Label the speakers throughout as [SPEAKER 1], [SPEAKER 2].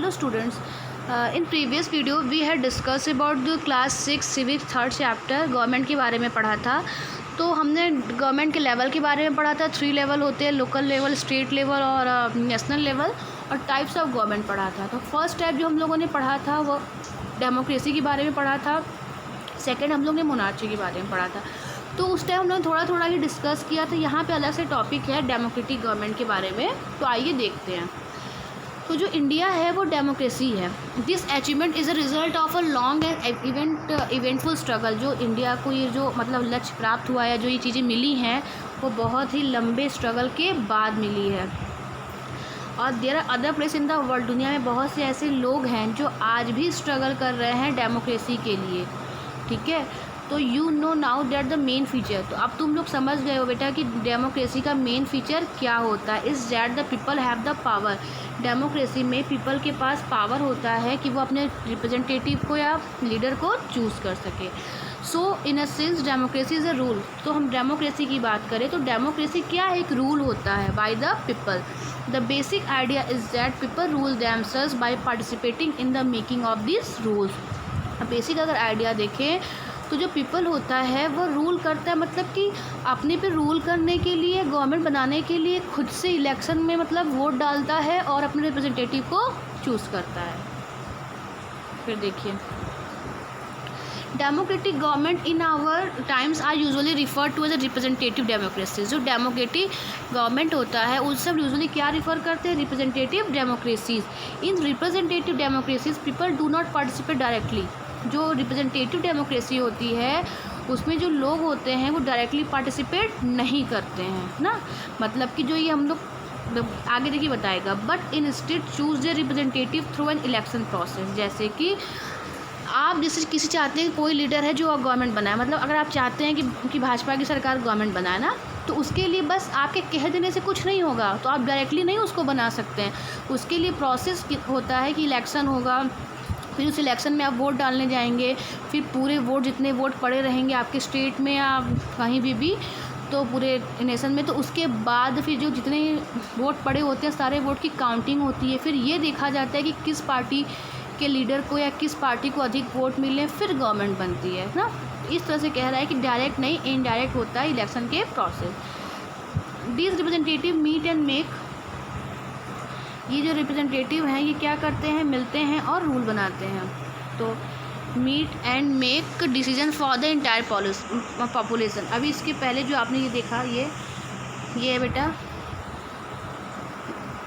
[SPEAKER 1] Hello students, in previous video we had discussed about the class 6 civic third chapter government के बारे में पढ़ा था। तो हमने गवर्नमेंट के लेवल के बारे में पढ़ा था। 3 लेवल होते हैं, लोकल लेवल, स्टेट लेवल और नेशनल लेवल, और टाइप्स ऑफ गवर्नमेंट पढ़ा था। तो फर्स्ट टाइप जो हम लोगों ने पढ़ा था वो डेमोक्रेसी के बारे में पढ़ा था। सेकेंड हम लोग ने मोनार्ची के बारे में पढ़ा था। तो उस टाइम हम लोग थोड़ा थोड़ा ही डिस्कस किया था। यहाँ पे अलग से टॉपिक है डेमोक्रेटिक गवर्नमेंट के बारे में, तो आइए देखते हैं। तो जो इंडिया है वो डेमोक्रेसी है। This achievement is a result of a long and eventful struggle. जो इंडिया को ये जो मतलब लक्ष्य प्राप्त हुआ है, जो ये चीज़ें मिली हैं, वो बहुत ही लंबे स्ट्रगल के बाद मिली है। और there are other place in the world, दुनिया में बहुत से ऐसे लोग हैं जो आज भी स्ट्रगल कर रहे हैं डेमोक्रेसी के लिए। ठीक है, तो you know now that the main feature, तो अब तुम लोग समझ गए हो बेटा कि डेमोक्रेसी का मेन फीचर क्या होता है। Is that the people have the power. Democracy में पीपल के पास पावर होता है कि वो अपने रिप्रेजेंटेटिव को या लीडर को चूज़ कर सके। So in a sense democracy is a rule. तो हम डेमोक्रेसी की बात करें तो डेमोक्रेसी क्या है, एक रूल होता है by the people. The basic idea is that people rule themselves by participating in the making of this rules. Basic अगर आइडिया देखें तो जो पीपल होता है वो रूल करता है, मतलब कि अपने पे रूल करने के लिए, गवर्नमेंट बनाने के लिए खुद से इलेक्शन में मतलब वोट डालता है और अपने रिप्रेजेंटेटिव को चूज़ करता है। फिर देखिए, democratic government in our times are usually refer to as a representative democracy. जो डेमोक्रेटिक गवर्नमेंट होता है उससे हम यूजुअली क्या रिफ़र करते हैं, representative democracies. In representative democracies people do not participate directly. जो रिप्रेजेंटेटिव डेमोक्रेसी होती है उसमें जो लोग होते हैं वो डायरेक्टली पार्टिसिपेट नहीं करते हैं ना, मतलब कि जो ये हम लोग आगे देखिए बताएगा। But in state choose the representative through an election process. जैसे कि आप जैसे किसी चाहते हैं कि कोई लीडर है जो गवर्नमेंट बनाए, मतलब अगर आप चाहते हैं कि भाजपा की सरकार गवर्नमेंट बनाए ना, तो उसके लिए बस आपके कह देने से कुछ नहीं होगा, तो आप डायरेक्टली नहीं उसको बना सकते हैं। उसके लिए प्रोसेस होता है कि इलेक्शन होगा, फिर उस इलेक्शन में आप वोट डालने जाएंगे, फिर पूरे वोट जितने वोट पड़े रहेंगे आपके स्टेट में या कहीं भी तो पूरे नेशन में, तो उसके बाद फिर जो जितने वोट पड़े होते हैं सारे वोट की काउंटिंग होती है। फिर ये देखा जाता है कि किस पार्टी के लीडर को या किस पार्टी को अधिक वोट मिले, फिर गवर्नमेंट बनती है ना। इस तरह से कह रहा है कि डायरेक्ट नहीं, इनडायरेक्ट होता है इलेक्शन के process. This representative meet and make, ये जो रिप्रेजेंटेटिव हैं ये क्या करते हैं, मिलते हैं और रूल बनाते हैं। तो meet and make decision for the entire population. अभी इसके पहले जो आपने ये देखा, ये बेटा,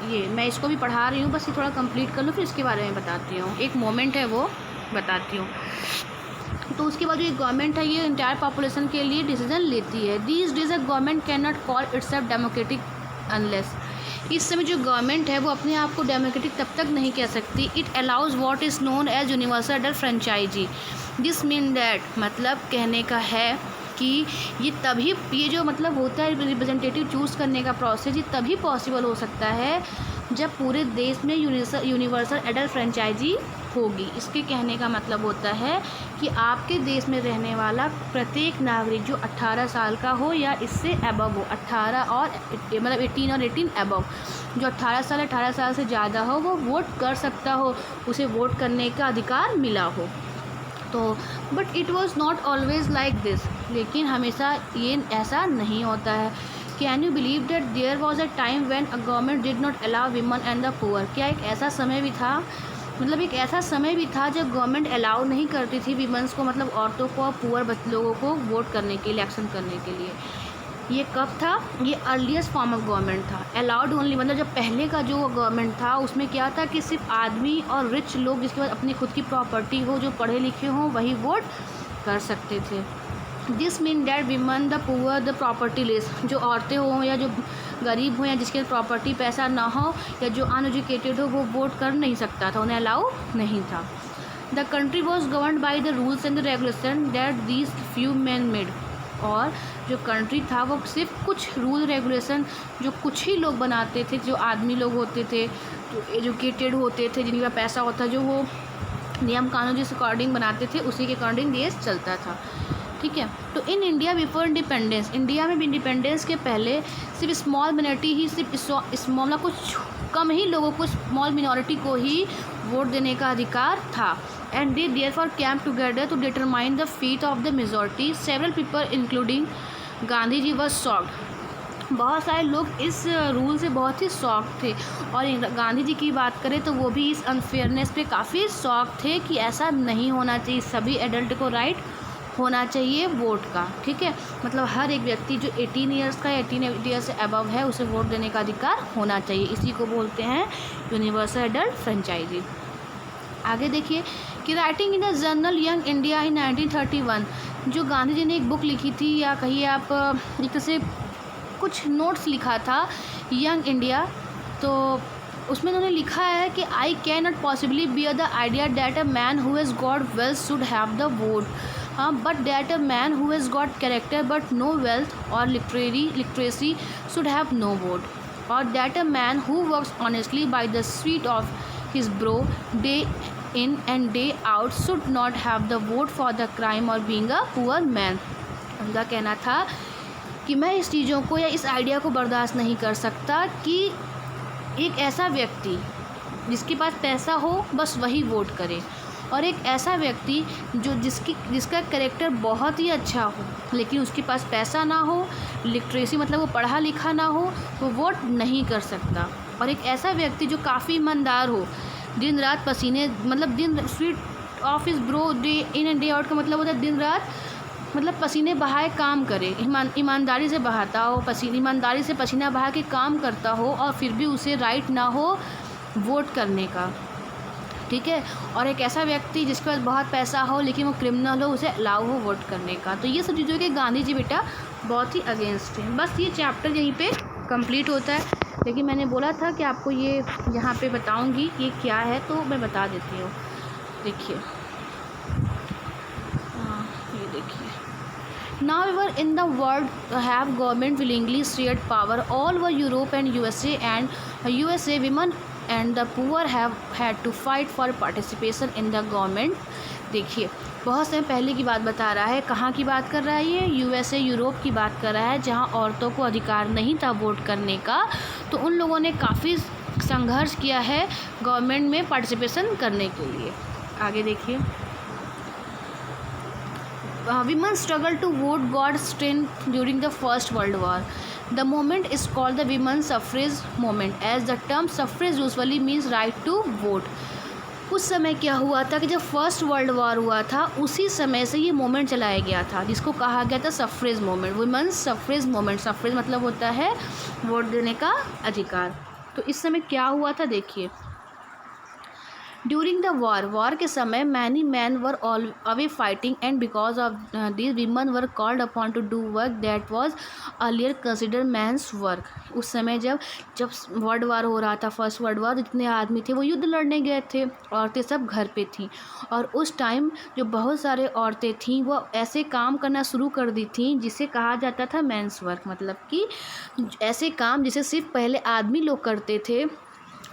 [SPEAKER 1] ये मैं इसको भी पढ़ा रही हूँ, बस ये थोड़ा कंप्लीट कर लूँ फिर इसके बारे में बताती हूँ। एक मोमेंट है वो बताती हूँ। तो उसके बाद जो एक गवर्नमेंट है ये इंटायर पॉपुलेशन के लिए डिसीजन लेती है। These days a government can not call itself democratic unless. इस समय जो गवर्नमेंट है वो अपने आप को डेमोक्रेटिक तब तक नहीं कह सकती। It allows what is known as universal adult franchise. This mean that, मतलब कहने का है कि ये जो मतलब होता है रिप्रेजेंटेटिव चूज़ करने का प्रोसेस, ये तभी पॉसिबल हो सकता है जब पूरे देश में यूनिवर्सल एडल्ट फ्रेंचाइजी होगी। इसके कहने का मतलब होता है कि आपके देश में रहने वाला प्रत्येक नागरिक जो 18 साल का हो या इससे अबव हो, 18 और मतलब 18 और 18 अबव, जो 18 साल से ज़्यादा हो वो वोट कर सकता हो, उसे वोट करने का अधिकार मिला हो। तो but it was not always like this, लेकिन हमेशा ये ऐसा नहीं होता है। Can you believe that there was a time when a government did not allow women and the poor. क्या एक ऐसा समय भी था, मतलब एक ऐसा समय भी था जब गवर्नमेंट अलाउ नहीं करती थी वीमेंस को, मतलब औरतों को और पुअर लोगों को वोट करने के लिए, इलेक्शन करने के लिए। ये कब था, ये अर्लीस्ट फॉर्म ऑफ गवर्नमेंट था। अलाउड ओनली, मतलब जब पहले का जो गवर्नमेंट था उसमें क्या था कि सिर्फ आदमी और रिच लोग जिसके पास अपनी खुद की प्रॉपर्टी हो, जो पढ़े लिखे हों, वही वोट कर सकते थे। This mean that women the poor the property less, जो औरतें हों या जो गरीब हो या जिसके प्रॉपर्टी पैसा ना हो या जो अनएजुकेटेड हो, वो वोट कर नहीं सकता था, उन्हें अलाउ नहीं था। The country was governed by the rules and the regulation that these few man made. और जो कंट्री था वो सिर्फ कुछ रूल रेगुलेशन जो कुछ ही लोग बनाते थे, जो आदमी लोग होते थे, जो एजुकेटेड होते थे, जिनका पैसा होता, जो वो नियम कानून जिस अकॉर्डिंग बनाते थे उसी के अकॉर्डिंग देश चलता था। ठीक है, तो in India before independence, India में इंडिपेंडेंस के पहले सिर्फ स्मॉल मिनोरिटी ही, सिर्फ स्मॉल कुछ कम ही लोगों को, स्मॉल मिनॉरिटी को ही वोट देने का अधिकार था। And they therefore came together to determine the fate of the majority. Several people including Gandhi ji were shocked. बहुत सारे लोग इस रूल से बहुत ही शॉक थे, और गांधी जी की बात करें तो वो भी इस अनफेयरनेस पे काफ़ी शॉक थे कि ऐसा नहीं होना चाहिए, सभी एडल्ट को राइट होना चाहिए वोट का। ठीक है, मतलब हर एक व्यक्ति जो 18 ईयर्स का, 18 ईयर्स से अबव है, उसे वोट देने का अधिकार होना चाहिए। इसी को बोलते हैं यूनिवर्सल एडल्ट फ्रेंचाइजी। आगे देखिए कि writing in the journal young India in 1931, जो गांधी जी ने एक बुक लिखी थी, या कहिए आप एक तरह से कुछ नोट्स लिखा था यंग इंडिया, तो उसमें उन्होंने लिखा है कि I can not possibly bear the idea that a man who has got wealth should have the vote, but that a man who has got character but no wealth or literacy should have no vote, और that a man who works honestly by the sweat of his brow day in and day out should not have the vote for the crime of being a poor man. उनका कहना था कि मैं इस चीज़ों को या इस आइडिया को बर्दाश्त नहीं कर सकता कि एक ऐसा व्यक्ति जिसके पास पैसा हो बस वही वोट करे, और एक ऐसा व्यक्ति जो जिसका कैरेक्टर बहुत ही अच्छा हो लेकिन उसके पास पैसा ना हो, लिटरेसी मतलब वो पढ़ा लिखा ना हो, वो वोट नहीं कर सकता। और एक ऐसा व्यक्ति जो काफ़ी ईमानदार हो, दिन रात पसीने, मतलब दिन sweet of is bro day in and day out का मतलब होता है दिन रात मतलब पसीने बहाए काम करे, ईमानदारी से बहाता हो, ईमानदारी से पसीना बहा के काम करता हो, और फिर भी उसे राइट ना हो वोट करने का। ठीक है, और एक ऐसा व्यक्ति जिसके पास बहुत पैसा हो लेकिन वो क्रिमिनल हो, उसे अलाउ हो वोट करने का। तो ये सब चीज़ों के गांधी जी बेटा बहुत ही अगेंस्ट हैं। बस ये चैप्टर यहीं पे कंप्लीट होता है, लेकिन मैंने बोला था कि आपको ये यहाँ पे बताऊँगी ये क्या है, तो मैं बता देती हूँ। देखिए, ये देखिए, Now ever in the world have government willingly shared power all over Europe and USA women and the poor have had to fight for participation in the government। देखिए, बहुत समय पहले की बात बता रहा है, कहाँ की बात कर रहा है ये, USA यूरोप की बात कर रहा है, जहाँ औरतों को अधिकार नहीं था वोट करने का। तो उन लोगों ने काफ़ी संघर्ष किया है गवर्नमेंट में पार्टिसिपेशन करने के लिए। आगे देखिए, women struggle to vote got strength during the First World War. The movement is called the women's suffrage movement, as the term suffrage usually means right to vote. उस समय क्या हुआ था कि जब फर्स्ट वर्ल्ड वॉर हुआ था, उसी समय से ये मूवमेंट चलाया गया था जिसको कहा गया था सफ्रेज मूवमेंट, वुमेन्स सफ्रेज मूवमेंट। सफ्रेज मतलब होता है वोट देने का अधिकार। तो इस समय क्या हुआ था देखिए, ड्यूरिंग द वॉर के समय many men were all away fighting and because of this women were called upon to do work that was earlier consider man's work. उस समय जब वर्ल्ड वार हो रहा था, फर्स्ट वर्ल्ड वार, जितने आदमी थे वो युद्ध लड़ने गए थे, औरतें सब घर पे थीं, और उस टाइम जो बहुत सारे औरतें थीं वो ऐसे काम करना शुरू कर दी थीं जिसे कहा जाता था मैंस वर्क। मतलब कि ऐसे काम जिसे सिर्फ पहले आदमी लोग करते थे,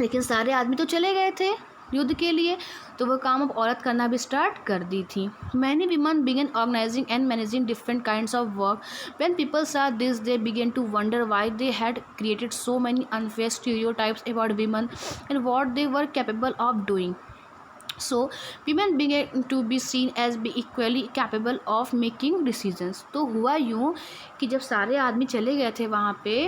[SPEAKER 1] लेकिन सारे आदमी तो चले गए थे युद्ध के लिए, तो वो काम अब औरत करना भी स्टार्ट कर दी थी। Many women began organising and managing different kinds of work. When people saw this they began to wonder why they had created so many unfair stereotypes about women and what they were capable of doing. So women began to be seen as be equally capable of making decisions. तो हुआ यूँ कि जब सारे आदमी चले गए थे वहाँ पे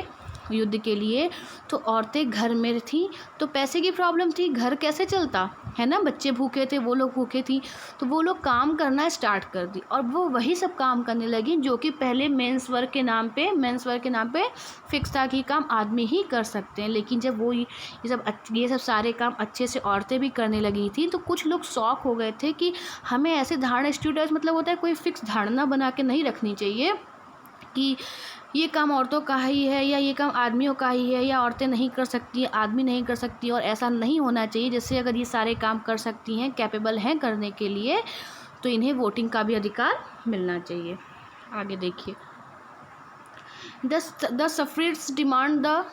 [SPEAKER 1] युद्ध के लिए, तो औरतें घर में थीं, तो पैसे की प्रॉब्लम थी, घर कैसे चलता है ना, बच्चे भूखे थे, वो लोग भूखे थी, तो वो लोग काम करना स्टार्ट कर दी, और वो वही सब काम करने लगी जो कि पहले मेंस वर्क के नाम पे फिक्स था कि काम आदमी ही कर सकते हैं। लेकिन जब वो ये सब सारे काम अच्छे से औरतें भी करने लगी थी, तो कुछ लोग शौक हो गए थे कि हमें ऐसे धारणा, स्टूडेंट्स मतलब होता है कोई फिक्स धारणा बना के नहीं रखनी चाहिए कि ये काम औरतों का ही है या ये काम आदमियों का ही है, या औरतें नहीं कर सकती, आदमी नहीं कर सकती, और ऐसा नहीं होना चाहिए। जैसे अगर ये सारे काम कर सकती हैं, कैपेबल हैं करने के लिए, तो इन्हें वोटिंग का भी अधिकार मिलना चाहिए। आगे देखिए, द सफ्रेट्स डिमांड द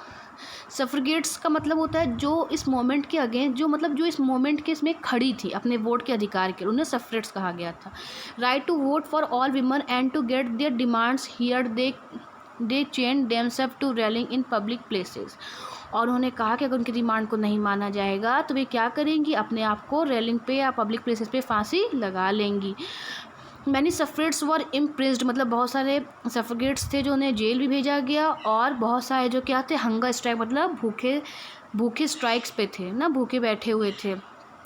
[SPEAKER 1] सफ्रगेट्स का मतलब होता है जो इस मोमेंट के अगेंस्ट, जो इस मोमेंट के इसमें खड़ी थी अपने वोट के अधिकार के, उन्हें सफ्रेट्स कहा गया था। Right to vote for all women and to get their demands hear they change themselves to rallying in public places. और उन्होंने कहा कि अगर उनकी डिमांड को नहीं माना जाएगा तो वे क्या करेंगी, अपने आप को रेलिंग पे या पब्लिक प्लेसेस पे फांसी लगा लेंगी। मैनी सफरेट्स वर इम्प्रिज्ड, मतलब बहुत सारे सफरेट्स थे जो उन्हें जेल भी भेजा गया, और बहुत सारे जो क्या थे, हंगर स्ट्राइक, मतलब भूखे स्ट्राइक्स पे थे ना, भूखे बैठे हुए थे।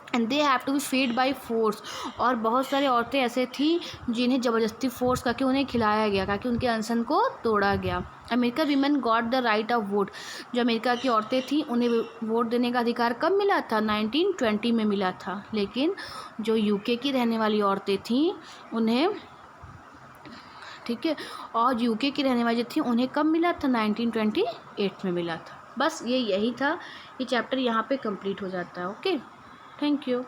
[SPEAKER 1] And they have to be fed by force, और बहुत सारी औरतें ऐसे थी जिन्हें ज़बरदस्ती फोर्स करके उन्हें खिलाया गया ताकि उनके अनशन को तोड़ा गया। America women got the right of vote, जो अमेरिका की औरतें थीं उन्हें वोट देने का अधिकार कब मिला था, 1920 में मिला था। लेकिन जो यूके की रहने वाली औरतें थीं उन्हें, ठीक है, और यूके की रहने वाली थी उन्हें कब मिला था, 1928 में मिला था। बस यही था, ये चैप्टर यहाँ पे कंप्लीट हो जाता है। Okay, thank you.